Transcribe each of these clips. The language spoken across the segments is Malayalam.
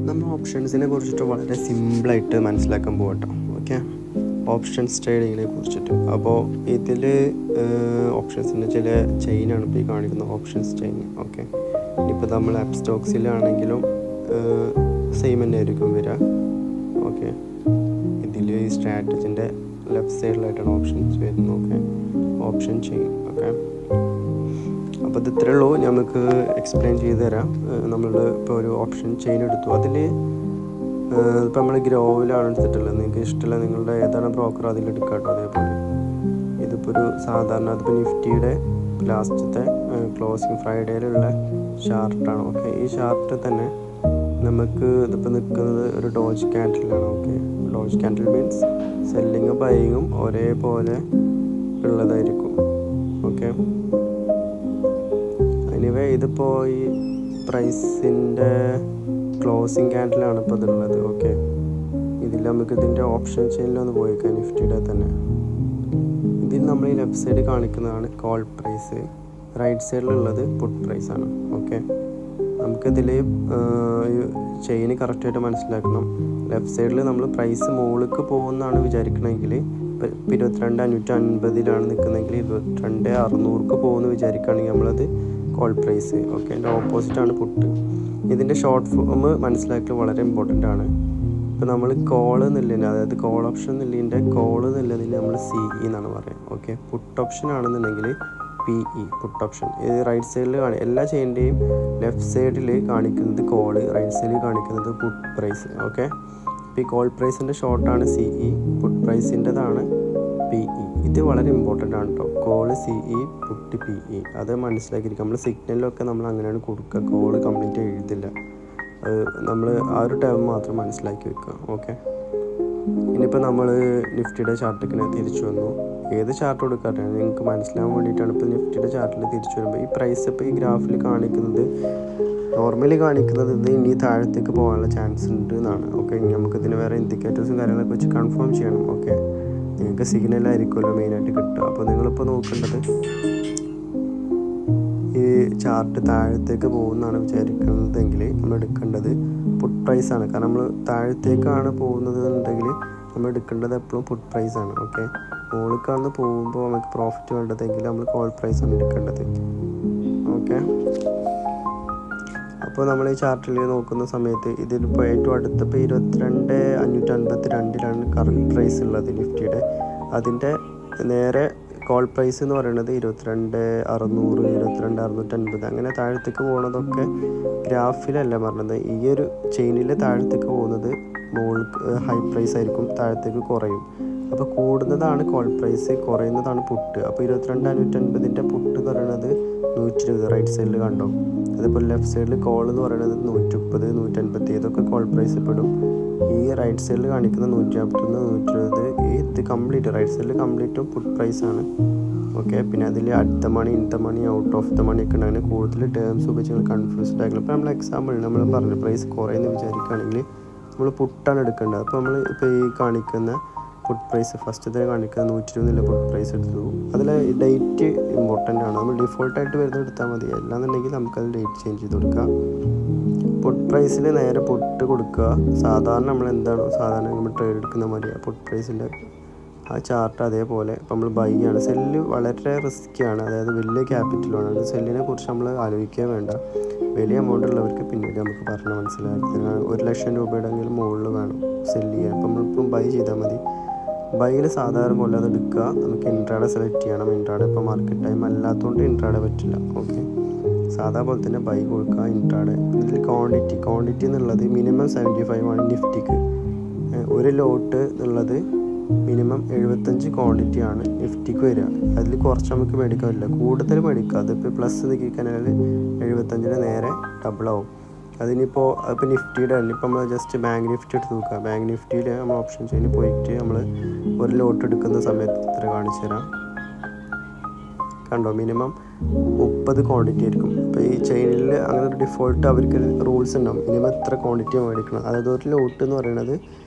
നമ്മൾ ഓപ്ഷൻസിനെ കുറിച്ചിട്ട് വളരെ സിമ്പിളായിട്ട് മനസ്സിലാക്കാൻ പോകട്ടോ. ഓക്കെ, ഓപ്ഷൻസ് ട്രേഡിങ്ങിനെ കുറിച്ചിട്ട്. അപ്പോൾ ഇതിൽ ഓപ്ഷൻസിൻ്റെ ചില ചെയിനാണ് ഇപ്പോൾ ഈ കാണിക്കുന്നത്, ഓപ്ഷൻസ് ചെയിൻ. ഓക്കെ, ഇപ്പോൾ നമ്മൾ ആപ്പ് സ്റ്റോക്സിലാണെങ്കിലും സെയിം തന്നെ ആയിരിക്കും വരിക. ഓക്കെ, ഇതിൽ ഈ സ്ട്രാറ്റജിൻ്റെ ലെഫ്റ്റ് സൈഡിലായിട്ടാണ് ഓപ്ഷൻസ് വരുന്നത്. Okay, option chain. ഓക്കെ, അപ്പോൾ ഇത് ഇത്രയേ ഉള്ളൂ. നമുക്ക് എക്സ്പ്ലെയിൻ ചെയ്ത് തരാം. നമ്മൾ ഇപ്പോൾ ഒരു ഓപ്ഷൻ ചെയിൻ എടുത്തു. അതിൽ ഇപ്പോൾ നമ്മൾ ഗ്രോവിലാണ് എടുത്തിട്ടുള്ളത്. നിങ്ങൾക്ക് ഇഷ്ടമുള്ള നിങ്ങളുടെ ഏതാണ് ബ്രോക്കർ അതിലെടുക്കാം കേട്ടോ. അതേപോലെ ഇതിപ്പോൾ ഒരു സാധാരണ അതിപ്പോൾ നിഫ്റ്റിയുടെ ലാസ്റ്റത്തെ ക്ലോസിങ് ഫ്രൈഡേയിലുള്ള ചാർട്ടാണ്. ഓക്കെ, ഈ ചാർട്ട് തന്നെ നമുക്ക് ഇതിപ്പോൾ നിൽക്കുന്നത് ഒരു ഡോജ് ക്യാൻഡിലാണ്. ഓക്കെ, ഡോജ് ക്യാൻഡിൽ മീൻസ് സെല്ലിങ്ങും ബൈയിങ്ങും ഒരേപോലെ ഉള്ളതായിരിക്കും. ഓക്കെ, എനിവേ ഇതിപ്പോൾ ഈ പ്രൈസിൻ്റെ ക്ലോസിങ് ക്യാൻഡിലാണ് ഇപ്പോൾ ഇതുള്ളത്. ഓക്കെ, ഇതിൽ നമുക്ക് ഇതിൻ്റെ ഓപ്ഷൻ ചെയിനിലൊന്ന് പോയിക്കാം. നിഫ്റ്റിയുടെ തന്നെ ഇതിൽ നമ്മൾ ഈ ലെഫ്റ്റ് സൈഡ് കാണിക്കുന്നതാണ് കോൾ പ്രൈസ്, റൈറ്റ് സൈഡിലുള്ളത് പുട്ട് പ്രൈസാണ്. ഓക്കെ, നമുക്കിതിൽ ചെയിന് കറക്റ്റായിട്ട് മനസ്സിലാക്കണം. ലെഫ്റ്റ് സൈഡിൽ നമ്മൾ പ്രൈസ് മുകളിലേക്ക് പോകുന്നതാണ് വിചാരിക്കണമെങ്കിൽ ഇപ്പോൾ 22,550 നിൽക്കുന്നതെങ്കിൽ 22,600 പോകുമെന്ന് വിചാരിക്കുകയാണെങ്കിൽ നമ്മളത് കോൾ പ്രൈസ്. ഓക്കെ, അതിൻ്റെ ഓപ്പോസിറ്റാണ് പുട്ട്. ഇതിൻ്റെ ഷോർട്ട് ഫോം മനസ്സിലാക്കൽ വളരെ ഇമ്പോർട്ടൻ്റ് ആണ്. ഇപ്പോൾ നമ്മൾ കോൾ എന്നുള്ളതിന്, അതായത് കോൾ ഓപ്ഷൻ എന്നുള്ളതിൻ്റെ കോൾ എന്നുള്ളതിന് നമ്മൾ CE എന്നാണ് പറയുക. ഓക്കെ, പുട്ട് ഓപ്ഷൻ ആണെന്നുണ്ടെങ്കിൽ PE, പുട്ട് ഓപ്ഷൻ. ഇത് റൈറ്റ് സൈഡിൽ എല്ലാ ചെയിൻ്റെയും ലെഫ്റ്റ് സൈഡിൽ കാണിക്കുന്നത് കോള്, റൈറ്റ് സൈഡിൽ കാണിക്കുന്നത് പുട്ട് പ്രൈസ്. ഓക്കെ, ഇപ്പോൾ ഈ കോൾ പ്രൈസിൻ്റെ ഷോർട്ടാണ് CE, പുട്ട് പ്രൈസിൻ്റെതാണ് PE. ഇത് വളരെ ഇമ്പോർട്ടൻ്റ് ആണ് കേട്ടോ. കോള് CE, പുട്ട് PE, അത് മനസ്സിലാക്കിയിരിക്കും. നമ്മൾ സിഗ്നലിലൊക്കെ നമ്മൾ അങ്ങനെയാണ് കൊടുക്കുക. കോള് കംപ്ലീറ്റ് എഴുതില്ല, അത് നമ്മൾ ആ ഒരു ടൈം മാത്രം മനസ്സിലാക്കി വെക്കുക. ഓക്കെ, ഇനിയിപ്പോൾ നമ്മൾ നിഫ്റ്റിയുടെ ചാർട്ടിങ്ങനെ തിരിച്ചു വന്നു. ഏത് ചാർട്ട് കൊടുക്കാട്ടെ നിങ്ങൾക്ക് മനസ്സിലാവാൻ വേണ്ടിയിട്ടാണ്. ഇപ്പോൾ നിഫ്റ്റിയുടെ ചാർട്ടിൽ തിരിച്ചു വരുമ്പോൾ ഈ പ്രൈസ് ഇപ്പോൾ ഈ ഗ്രാഫിൽ കാണിക്കുന്നത്, നോർമലി കാണിക്കുന്നത് ഇത് ഇനി താഴത്തേക്ക് പോകാനുള്ള ചാൻസ് ഉണ്ട് എന്നാണ്. ഓക്കെ, ഇനി നമുക്കിതിന് വേറെ ഇൻഡിക്കേറ്റേഴ്സും കാര്യങ്ങളൊക്കെ വെച്ച് കൺഫേം ചെയ്യണം. ഓക്കെ, നിങ്ങൾക്ക് സിഗ്നലായിരിക്കുമല്ലോ മെയിനായിട്ട് കിട്ടുക. അപ്പോൾ നിങ്ങളിപ്പോൾ നോക്കേണ്ടത് ഈ ചാർട്ട് താഴത്തേക്ക് പോകുന്നതാണ് വിചാരിക്കുന്നതെങ്കിൽ നമ്മൾ എടുക്കേണ്ടത് പുട്ട് പ്രൈസാണ്. കാരണം നമ്മൾ താഴത്തേക്കാണ് പോകുന്നത് എന്നുണ്ടെങ്കിൽ നമ്മൾ എടുക്കേണ്ടത് എപ്പോഴും പുട്ട് പ്രൈസാണ്. ഓക്കെ, മുകളിലേക്കാണ് പോകുമ്പോൾ നമുക്ക് പ്രോഫിറ്റ് വേണ്ടതെങ്കിൽ നമ്മൾ കോൾ പ്രൈസാണ് എടുക്കേണ്ടത്. ഓക്കെ, അപ്പോൾ നമ്മൾ ഈ ചാർട്ടിൽ നോക്കുന്ന സമയത്ത് ഇതിലിപ്പോൾ ഏറ്റവും അടുത്തപ്പോൾ 22,552 കറണ്ട് പ്രൈസ് ഉള്ളത് നിഫ്റ്റിയുടെ. അതിൻ്റെ നേരെ കോൾ പ്രൈസ് എന്ന് പറയുന്നത് 22,600, 22,650 അങ്ങനെ താഴത്തേക്ക് പോകുന്നതൊക്കെ ഗ്രാഫിലല്ല പറഞ്ഞത്. ഈ ഒരു ചെയിനിൽ താഴത്തേക്ക് പോകുന്നത് ഹൈ പ്രൈസ് ആയിരിക്കും, താഴത്തേക്ക് കുറയും. അപ്പോൾ കൂടുന്നതാണ് കോൾ പ്രൈസ്, കുറയുന്നതാണ് പുട്ട്. അപ്പോൾ 22,550 പുട്ട് എന്ന് പറയുന്നത് 120 റൈറ്റ് സൈഡിൽ കണ്ടോ. അതേപോലെ ലെഫ്റ്റ് സൈഡിൽ കോൾ എന്ന് പറയുന്നത് 130, 150 ഇതൊക്കെ കോൾ പ്രൈസ് പെടും. ഈ റൈറ്റ് സൈഡിൽ കാണിക്കുന്ന 151, 120 ഇത് കംപ്ലീറ്റ് റൈറ്റ് സൈഡിൽ കംപ്ലീറ്റും പുട്ട് പ്രൈസാണ്. ഓക്കെ, പിന്നെ അതിൽ at the money, in the money, out of the money ഒക്കെ ഉണ്ടാകുന്ന കൂടുതൽ ടേംസ് ഉപയോഗിച്ച് നിങ്ങൾ കൺഫ്യൂസ്ഡ് ആക്കണം. ഇപ്പോൾ നമ്മൾ എക്സാമ്പിൾ നമ്മൾ പറഞ്ഞു പ്രൈസ് കുറയുമെന്ന് വിചാരിക്കുകയാണെങ്കിൽ നമ്മൾ പുട്ടാണ് എടുക്കേണ്ടത്. അപ്പോൾ നമ്മൾ ഇപ്പോൾ ഈ കാണിക്കുന്ന പുട്ട് പ്രൈസ് ഫസ്റ്റ് കാണിക്കുന്ന 120 പുട്ട് പ്രൈസ് എടുത്തു. അതിൽ ഡേറ്റ് ഇമ്പോർട്ടൻ്റ് ആണ്. നമ്മൾ ഡിഫോൾട്ടായിട്ട് വരുന്നത് എടുത്താൽ മതി. അല്ലാന്നുണ്ടെങ്കിൽ നമുക്കത് ഡേറ്റ് ചേഞ്ച് ചെയ്ത് കൊടുക്കാം. പുട്ട് പ്രൈസിൽ നേരെ പുട്ട് കൊടുക്കുക. സാധാരണ നമ്മൾ എന്താണോ സാധാരണ നമ്മൾ ട്രേഡ് എടുക്കുന്ന മതി. ആ പുട്ട് പ്രൈസിൻ്റെ ആ ചാർട്ട് അതേപോലെ ഇപ്പോൾ നമ്മൾ ബൈ ആണ്. സെല്ല് വളരെ റിസ്ക്കിയാണ്, അതായത് വലിയ ക്യാപിറ്റലാണ്. അത് സെല്ലിനെ കുറിച്ച് നമ്മൾ ആലോചിക്കാൻ വേണ്ട. വലിയ എമൗണ്ട് ഉള്ളവർക്ക് പിന്നീട് നമുക്ക് പറഞ്ഞ് മനസ്സിലാക്കി 1,00,000 രൂപയുടെയെങ്കിലും മുകളിൽ വേണം സെല്ല് ചെയ്യാൻ. അപ്പോൾ നമ്മളിപ്പം ബൈ ചെയ്താൽ മതി. ബൈയിൽ സാധാരണ പോലെ അത് എടുക്കുക. നമുക്ക് ഇൻട്രാഡേ സെലക്ട് ചെയ്യണം. ഇൻട്രാഡേ ഇപ്പോൾ മാർക്കറ്റ് ടൈം അല്ലാത്തതുകൊണ്ട് ഇൻട്രാഡേ പറ്റില്ല. ഓക്കെ, സാധാ പോലെ തന്നെ ബൈ കൊടുക്കുക ഇൻട്രാഡേ. ഇതിൽ ക്വാണ്ടിറ്റി എന്നുള്ളത് മിനിമം 75 ആണ് നിഫ്റ്റിക്ക്. ഒരു ലോട്ട് എന്നുള്ളത് മിനിമം 75 ക്വാണ്ടിറ്റി ആണ് നിഫ്റ്റിക്ക് വരിക. അതിൽ കുറച്ച് നമുക്ക് മേടിക്കാൻ പറ്റില്ല, കൂടുതൽ മേടിക്കുക. അതിപ്പോൾ പ്ലസ് നിൽക്കിക്കഴിഞ്ഞാൽ 75 നേരെ ഡബിളാവും. അതിനിപ്പോൾ നിഫ്റ്റിയുടെ തന്നെ ഇപ്പോൾ നമ്മൾ ജസ്റ്റ് ബാങ്ക് നിഫ്റ്റി എടുത്ത് നോക്കുക. ബാങ്ക് നിഫ്റ്റിയിൽ നമ്മൾ ഓപ്ഷൻ ചെയിൻ പോയിട്ട് നമ്മൾ ഒരു ലോട്ട് എടുക്കുന്ന സമയത്ത് ഇത്ര കാണിച്ചു തരാം. കണ്ടോ, മിനിമം 30 ക്വാണ്ടിറ്റി ആയിരിക്കും. ഇപ്പോൾ ഈ ചെയിനിൽ അങ്ങനെ ഒരു ഡിഫോൾട്ട് അവർക്ക് റൂൾസ് ഉണ്ടാവും. മിനിമം ഇത്ര ക്വാണ്ടിറ്റി മേടിക്കണം. അതായത് ഒരു ലോട്ട് എന്ന് പറയുന്നത്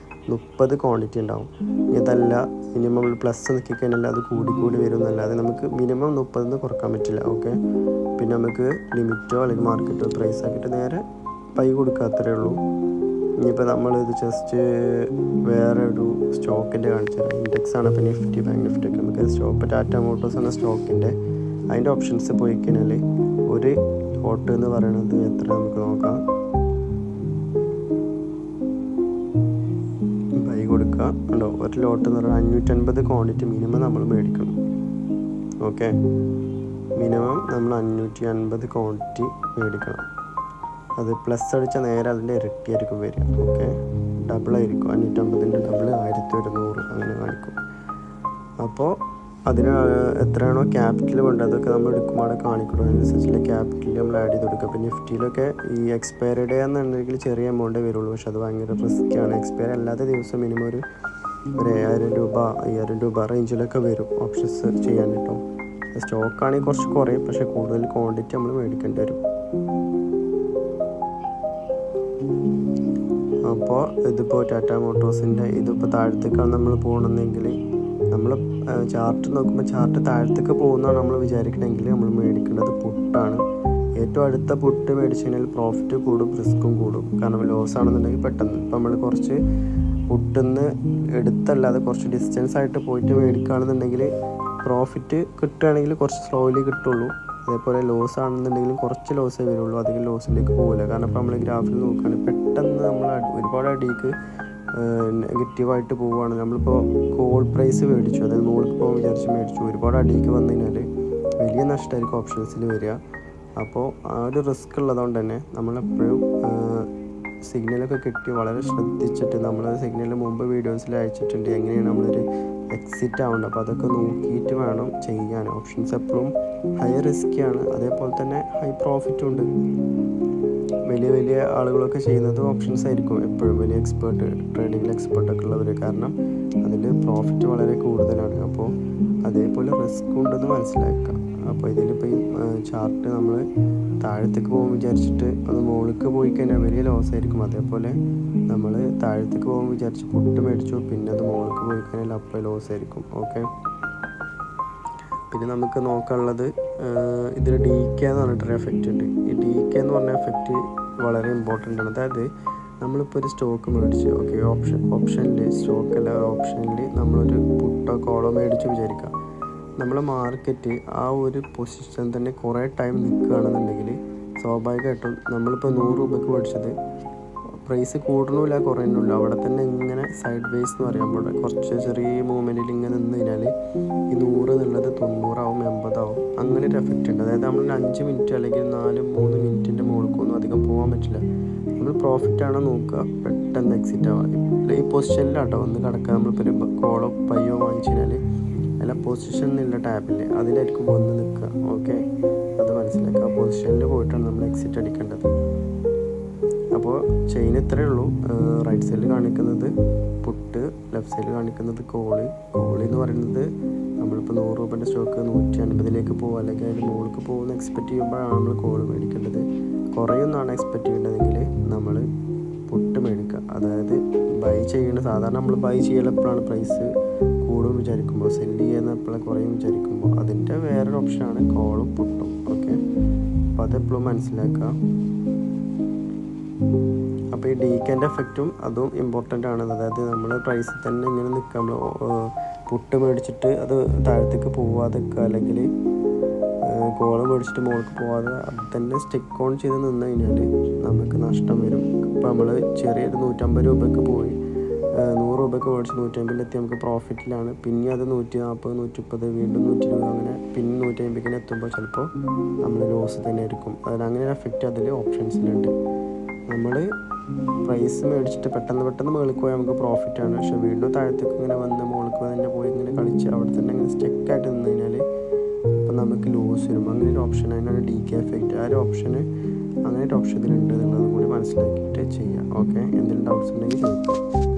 30 ക്വാണ്ടിറ്റി ഉണ്ടാവും. ഇതല്ല മിനിമം പ്ലസ് നിൽക്കിക്കഴിഞ്ഞാൽ അത് കൂടി വരും എന്നല്ലാതെ നമുക്ക് മിനിമം 30 കുറക്കാൻ പറ്റില്ല. ഓക്കെ, പിന്നെ നമുക്ക് ലിമിറ്റോ അല്ലെങ്കിൽ മാർക്കറ്റോ പ്രൈസ് ആക്കിയിട്ട് നേരെ പൈ കൊടുക്കുക, അത്രയേ ഉള്ളൂ. ഇനിയിപ്പോൾ നമ്മളിത് ജസ്റ്റ് വേറെ ഒരു സ്റ്റോക്കിൻ്റെ കാണിച്ചത് ഇൻഡെക്സ് ആണ്. ഇപ്പോൾ നിഫ്റ്റി, ബാങ്ക് നിഫ്റ്റി ഒക്കെ നമുക്ക് സ്റ്റോക്ക് ടാറ്റ മോട്ടോഴ്സ് എന്ന സ്റ്റോക്കിൻ്റെ അതിൻ്റെ ഓപ്ഷൻസ് പോയി കഴിഞ്ഞാൽ ഒരു ലോട്ട് എന്ന് പറയുന്നത് എത്ര നമുക്ക് നോക്കാം. ബൈ കൊടുക്കുക ഉണ്ടോ. ഒരു ലോട്ട് എന്ന് പറഞ്ഞാൽ 550 ക്വാണ്ടിറ്റി മിനിമം നമ്മൾ മേടിക്കണം. ഓക്കെ, മിനിമം നമ്മൾ 550 ക്വാണ്ടിറ്റി മേടിക്കണം. അത് പ്ലസ് അടിച്ചാൽ നേരെ അതിൻ്റെ ഇരട്ടിയായിരിക്കും വരിക. ഓക്കെ, ഡബിളായിരിക്കും. 550ൻ്റെ ഡബിൾ 1100 അങ്ങനെ കാണിക്കും. അപ്പോൾ അതിന് എത്രയാണോ ക്യാപിറ്റൽ വേണ്ടത് അതൊക്കെ നമ്മൾ എടുക്കുമ്പോൾ അവിടെ കാണിക്കണം. അതിനനുസരിച്ചുള്ള ക്യാപിറ്റൽ നമ്മൾ ആഡ് ചെയ്ത് കൊടുക്കുക. അപ്പോൾ നിഫ്റ്റിയിലൊക്കെ ഈ എക്സ്പയറി ഡേ എന്നുണ്ടെങ്കിൽ ചെറിയ എമൗണ്ടേ വരുള്ളൂ. പക്ഷെ അത് ഭയങ്കര റിസ്ക്കാണ്. എക്സ്പയറി അല്ലാത്ത ദിവസം മിനിമം ഒരു 1000 രൂപ 5000 രൂപ റേഞ്ചിലൊക്കെ വരും ഓപ്ഷൻസ് ചെയ്യാൻ കിട്ടും. സ്റ്റോക്കാണെങ്കിൽ കുറച്ച് കുറയും, പക്ഷേ കൂടുതൽ ക്വാണ്ടിറ്റി നമ്മൾ മേടിക്കേണ്ടി വരും. അപ്പോൾ ഇതിപ്പോൾ ടാറ്റ മോട്ടോഴ്സിൻ്റെ ഇതിപ്പോൾ താഴത്തേക്കാണ് നമ്മൾ പോകണമെന്നെങ്കിൽ നമ്മൾ ചാർട്ട് നോക്കുമ്പോൾ ചാർട്ട് താഴത്തേക്ക് പോകുന്നതാണ് നമ്മൾ വിചാരിക്കണമെങ്കിൽ നമ്മൾ മേടിക്കേണ്ടത് പുട്ടാണ്. ഏറ്റവും അടുത്ത പുട്ട് മേടിച്ച് കഴിഞ്ഞാൽ പ്രോഫിറ്റ് കൂടും, റിസ്ക്കും കൂടും. കാരണം ലോസ് ആണെന്നുണ്ടെങ്കിൽ പെട്ടെന്ന് ഇപ്പോൾ നമ്മൾ കുറച്ച് പുട്ടിന്ന് എടുത്തല്ലാതെ കുറച്ച് ഡിസ്റ്റൻസ് ആയിട്ട് പോയിട്ട് മേടിക്കുകയാണെന്നുണ്ടെങ്കിൽ പ്രോഫിറ്റ് കിട്ടുകയാണെങ്കിൽ കുറച്ച് സ്ലോലി കിട്ടുള്ളൂ. അതേപോലെ ലോസ് ആണെന്നുണ്ടെങ്കിലും കുറച്ച് ലോസേ വരുള്ളൂ, അധികം ലോസിലേക്ക് പോകില്ല. കാരണം ഇപ്പോൾ നമ്മൾ ഗ്രാഫിൽ നോക്കുകയാണെങ്കിൽ പെട്ടെന്ന് നമ്മൾ ഒരുപാട് അടിക്ക് നെഗറ്റീവായിട്ട് പോവുകയാണ്. നമ്മളിപ്പോൾ കോൾ പ്രൈസ് മേടിച്ചു, അതായത് മുകളിൽ പോകാൻ വിചാരിച്ച് മേടിച്ചു, ഒരുപാട് അടിക്ക് വന്നു കഴിഞ്ഞാൽ വലിയ നഷ്ടമായിരിക്കും ഓപ്ഷൻസിൽ വരിക. അപ്പോൾ ആ ഒരു റിസ്ക് ഉള്ളതുകൊണ്ട് തന്നെ നമ്മളെപ്പോഴും സിഗ്നലൊക്കെ കിട്ടി വളരെ ശ്രദ്ധിച്ചിട്ട്, നമ്മൾ സിഗ്നൽ മുമ്പ് വീഡിയോസിൽ അയച്ചിട്ടുണ്ട് എങ്ങനെയാണ് നമ്മളൊരു എക്സിറ്റ് ആവേണ്ടത്. അപ്പോൾ അതൊക്കെ നോക്കിയിട്ട് വേണം ചെയ്യാൻ. ഓപ്ഷൻസ് എപ്പോഴും ഹൈ റിസ്ക്കിയാണ്, അതേപോലെ തന്നെ ഹൈ പ്രോഫിറ്റും ഉണ്ട്. വലിയ വലിയ ആളുകളൊക്കെ ചെയ്യുന്നത് ഓപ്ഷൻസ് ആയിരിക്കും എപ്പോഴും, വലിയ എക്സ്പേർട്ട്, ട്രേഡിങ്ങിൽ എക്സ്പേർട്ടൊക്കെ ഉള്ളവർ. കാരണം അതിൽ പ്രോഫിറ്റ് വളരെ കൂടുതലാണ്. അപ്പോൾ അതേപോലെ റിസ്ക് ഉണ്ടെന്ന് മനസ്സിലാക്കാം. അപ്പോൾ ഇതിലിപ്പോൾ ഈ ചാർട്ട് നമ്മൾ താഴത്തേക്ക് പോകും വിചാരിച്ചിട്ട് അത് മുകളിലേക്ക് പോയി കഴിഞ്ഞാൽ വലിയ ലോസ് ആയിരിക്കും. അതേപോലെ നമ്മൾ താഴത്തേക്ക് പോകും വിചാരിച്ച് പുട്ട് മേടിച്ചു, പിന്നെ അത് മുകളിലേക്ക് പോയി കഴിഞ്ഞാൽ അപ്പോൾ ലോസ് ആയിരിക്കും. ഓക്കെ, പിന്നെ നമുക്ക് നോക്കാനുള്ളത് ഇതിൽ ഡി കെ എന്ന് പറഞ്ഞിട്ടൊരു എഫക്റ്റ് ഉണ്ട്. ഈ ഡി കെ എന്ന് പറഞ്ഞ എഫക്റ്റ് വളരെ ഇമ്പോർട്ടൻ്റ് ആണ്. അതായത് നമ്മളിപ്പോൾ ഒരു സ്റ്റോക്ക് മേടിച്ച്, ഓക്കെ, ഓപ്ഷനിൽ സ്റ്റോക്കല്ല, ഓപ്ഷനിൽ നമ്മളൊരു പുട്ടോ കോളോ മേടിച്ച് വിചാരിക്കുക. നമ്മളെ മാർക്കറ്റ് ആ ഒരു പൊസിഷൻ തന്നെ കുറേ ടൈം നിൽക്കുകയാണെന്നുണ്ടെങ്കിൽ സ്വാഭാവികമായിട്ടും നമ്മളിപ്പോൾ 100 രൂപയ്ക്ക് മേടിച്ചത് പ്രൈസ് കൂടണമില്ല കുറയണമില്ല, അവിടെ തന്നെ ഇങ്ങനെ സൈഡ് വേസ് എന്ന് പറയുമ്പോൾ കുറച്ച് ചെറിയ മൂവ്മെൻറ്റിൽ ഇങ്ങനെ നിന്ന് കഴിഞ്ഞാൽ ഈ 100 എന്നുള്ളത് 90 ആവും, 80 ആവും. അങ്ങനെ ഒരു എഫക്റ്റ് ഉണ്ട്. അതായത് നമ്മൾ 5 മിനിറ്റ് അല്ലെങ്കിൽ 4-3 മിനിറ്റിൻ്റെ മുകൾക്കൊന്നും അധികം പോകാൻ പറ്റില്ല. നമ്മൾ പ്രോഫിറ്റാണോ നോക്കുക, പെട്ടെന്ന് എക്സിറ്റ് ആവാം. ഈ പൊസിഷനിലാട്ടോ വന്ന് കിടക്കുക. നമ്മളിപ്പോൾ ഒരു കോളോ പയ്യോ വാങ്ങിച്ചു കഴിഞ്ഞാൽ അല്ല പൊസിഷനിലുള്ള ടാബില്ലേ അതിലായിരിക്കും വന്ന് നിൽക്കുക. ഓക്കെ, അത് മനസ്സിലാക്കുക. പൊസിഷനിൽ പോയിട്ടാണ് നമ്മൾ എക്സിറ്റ് അടിക്കേണ്ടത്. അപ്പോൾ ചെയിൻ ഇത്രയേ ഉള്ളൂ. റൈറ്റ് സൈഡിൽ കാണിക്കുന്നത് പുട്ട്, ലെഫ്റ്റ് സൈഡിൽ കാണിക്കുന്നത് കോളി എന്ന് പറയുന്നത് നമ്മളിപ്പോൾ 100 രൂപേൻ്റെ സ്റ്റോക്ക് 150ലേക്ക് പോകുക അല്ലെങ്കിൽ അതിന് മുകളിലേക്ക് പോകുന്ന എക്സ്പെക്റ്റ് ചെയ്യുമ്പോഴാണ് നമ്മൾ കോള് മേടിക്കേണ്ടത്. കുറയുമെന്നാണ് എക്സ്പെക്റ്റ് ചെയ്യേണ്ടതെങ്കിൽ നമ്മൾ പുട്ട് മേടിക്കുക. അതായത് ബൈ ചെയ്യേണ്ട, സാധാരണ നമ്മൾ ബൈ ചെയ്യൽ എപ്പോഴാണ് പ്രൈസ് കൂടും വിചാരിക്കുമ്പോൾ, സെല്ല് ചെയ്യുന്ന എപ്പോഴും കുറയും വിചാരിക്കുമ്പോൾ, അതിൻ്റെ വേറൊരു ഓപ്ഷനാണ് കോളും പുട്ടും. ഓക്കെ, അപ്പോൾ അതെപ്പോഴും മനസ്സിലാക്കുക. അപ്പോൾ ഈ ഡീക്കൻ്റെ എഫക്റ്റും അതും ഇമ്പോർട്ടൻ്റ് ആണ്. അതായത് നമ്മൾ പ്രൈസിൽ തന്നെ ഇങ്ങനെ നിൽക്കുക, നമ്മൾ പുട്ട് മേടിച്ചിട്ട് അത് താഴത്തേക്ക് പോവാതെ നിൽക്കുക, അല്ലെങ്കിൽ കോള് മേടിച്ചിട്ട് മുകളിലേക്ക് പോവാതെ അത് തന്നെ സ്റ്റിക്ക് ഓൺ ചെയ്ത് നിന്ന് കഴിഞ്ഞാൽ നമുക്ക് നഷ്ടം വരും. ഇപ്പോൾ നമ്മൾ ചെറിയൊരു 150 രൂപയ്ക്ക് പോയി 100 രൂപയ്ക്ക് മേടിച്ച് 150 നമുക്ക് പ്രോഫിറ്റിലാണ്. പിന്നെ അത് 140, 130, വീണ്ടും 120, അങ്ങനെ പിന്നെ 150 എത്തുമ്പോൾ ചിലപ്പോൾ നമ്മൾ ലോസ് തന്നെ ആയിരിക്കും. അങ്ങനെ ഒരു എഫക്റ്റ് അതിൽ ഓപ്ഷൻസിലുണ്ട്. നമ്മൾ പ്രൈസ് മേടിച്ചിട്ട് പെട്ടെന്ന് മുകളിൽ പോയാൽ നമുക്ക് പ്രോഫിറ്റാണ്. പക്ഷേ വീണ്ടും താഴത്തേക്ക് ഇങ്ങനെ വന്ന് മുകളിൽ തന്നെ പോയി ഇങ്ങനെ കളിച്ച് അവിടെ തന്നെ ഇങ്ങനെ സ്റ്റക്കായിട്ട് നിന്ന് കഴിഞ്ഞാൽ അപ്പം നമുക്ക് ലോസ് വരും. അങ്ങനെ ഒരു ഓപ്ഷൻ, അതിനാണ് ഡി കെ എഫക്റ്റ്. ആ ഒരു ഓപ്ഷന് അങ്ങനെ ഒരു ഓപ്ഷൻ ഇതിലുണ്ട് എന്നുള്ളതും കൂടി മനസ്സിലാക്കിയിട്ട് ചെയ്യാം. ഓക്കെ, എന്തെങ്കിലും ഡൗട്ട്സ് ഉണ്ടെങ്കിൽ ചോദിക്കാം.